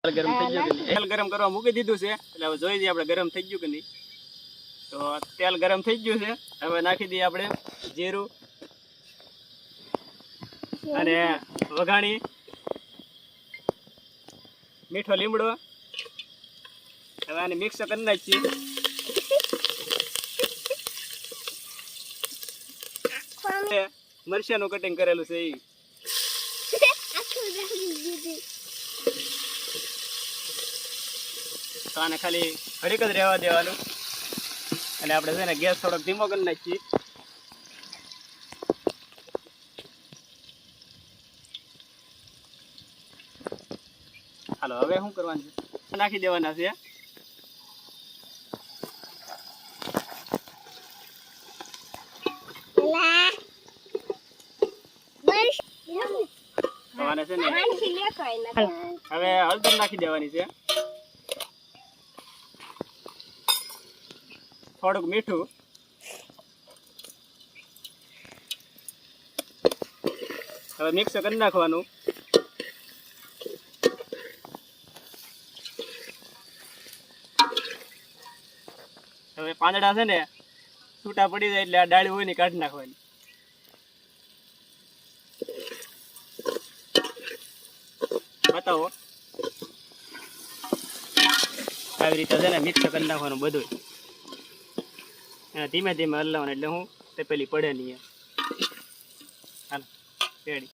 ગરમ થઈ ગયું કે નહીં? તેલ ગરમ કરવા મૂકી દીધું છે એટલે હવે જોઈ દઈએ આપણે ગરમ થઈ ગયું કે નહીં. તો તેલ ગરમ થઈ ગયું છે. હવે નાખી દઈએ આપણે જીરું અને વઘાણી, મીઠો લીમડો. હવે આને મિક્સ કરી નાખીએ. મરચાનું કટિંગ કરેલું છે એ. તો આને ખાલી ઘડીક જ રહેવા દેવાનું અને આપણે છે ને ગેસ થોડોક ધીમો કરી નાખીએ. હાલો હવે શું કરવાનું છે, નાખી દેવાના છે. આને છે ને હવે હળદર નાખી દેવાની છે, થોડુંક મીઠું, હવે મિક્સ કરી નાખવાનું. હવે પાંદડા છે ને છૂટા પડી જાય એટલે આ ડાળી હોય ને કાઢી નાખવાની. બતાવો આવી રીતે છે ને મિક્સ કરી નાખવાનું બધું. ધીમે ધીમે હલાવવાનું એટલે હું તે પેલી પડે નહીં. હાલ રેડી.